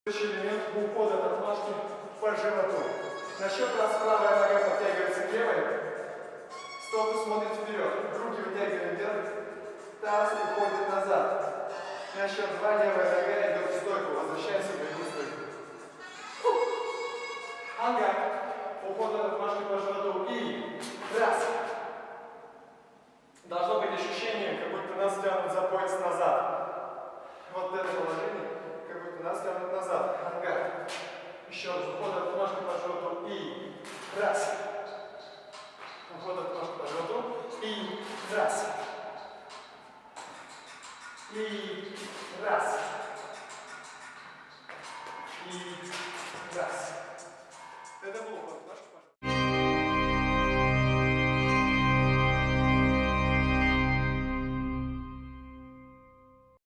Следующий элемент ухода от отмашки по животу. На счет раз правая нога подтягивается к левой, стопы смотрят вперед, руки вытягиваем вверх, таз уходит назад. На счет два левая нога идет в стойку, возвращаемся в одну стойку. Ага. Уход от отмашки по животу. И раз. Должно быть ощущение, как будто нас тянут за пояс назад. Вот это положение, как будто нас тянут назад. Ага. Еще раз. Уход от отмашки по животу. И раз. Уход от отмашки по животу. И раз. И раз. И раз. Это был уход от отмашки.